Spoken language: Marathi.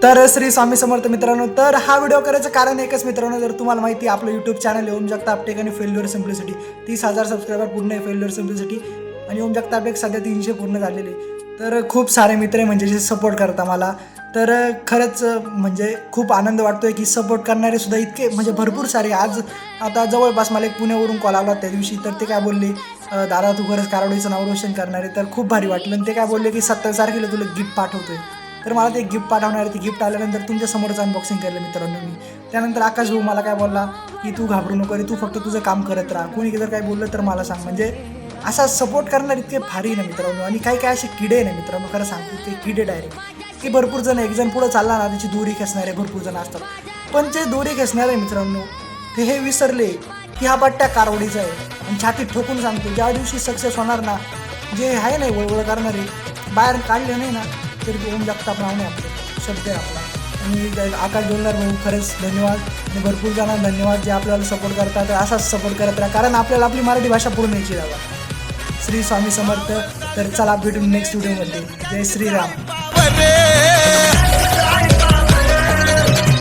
तर श्री स्वामी समर्थ मित्रांनो, तर हा व्हिडिओ करायचं कारण एकच मित्रांनो, जर तुम्हाला माहिती आपलं यूट्यूब चॅनल ओम जगताप टेक आणि फेल्युअर सिम्प्लिसिटी 30,000 सबस्क्रायबर पूर्ण आहे फेल्युअर सिम्प्लिसिटी आणि ओम जगताप एक सध्या 300 पूर्ण झालेले. तर खूप सारे मित्र आहे म्हणजे जे सपोर्ट करता मला. तर खरंच म्हणजे खूप आनंद वाटतोय की सपोर्ट करणारे सुद्धा इतके म्हणजे भरपूर सारे. आज आता जवळपास मला एक पुण्यावरून कॉल आला त्या दिवशी. तर ते काय बोलले, दादा तू खरंच कारवडीचं नाव रोशन करणार आहे. तर खूप भारी वाटलं आणि ते काय बोलले की 27 तारखेला तुला गिफ्ट पाठवतोय. तर मला ते गिफ्ट पाठवणार आहे. ते गिफ्ट आल्यानंतर तुमच्या समोरच अनबॉक्सिंग केलं मित्रांनो मी. त्यानंतर आकाश भाऊ मला काय बोलला की तू घाबरू नको रे, तू फक्त तुझं काम करत राहा, कोणी जर काय बोललं तर मला सांग. म्हणजे असा सपोर्ट करणार इतके भारी ना मित्रांनो. आणि काही काय असे किडे ना मित्रांनो, खरं सांगतो ते किडे डायरेक्ट की भरपूर जण, एक जण पुढं चालला ना त्याची दोरी खेचणारे भरपूर जण असतात. पण जे दोरी खेचणारे मित्रांनो ते हे विसरले की हा बट्ट्या कारवडीचा आहे. आणि छातीत ठोकून सांगतो, ज्या दिवशी सक्सेस होणार ना, जे आहे नाही वळवळ करणारे बाहेर काढले नाही ना, तरी ओम जगताप नाव नाही आपलं, शब्द आहे आपला. आणि आकाश डोलणार भाऊ खरंच धन्यवाद. आणि भरपूर जणांना धन्यवाद जे आपल्याला सपोर्ट करतात. असाच सपोर्ट करत राहा, कारण आपल्याला आपली मराठी भाषा पूर्ण यायची दादा. श्री स्वामी समर्थ. तर चला भेटून नेक्स्ट व्हिडिओमध्ये. जय श्रीराम.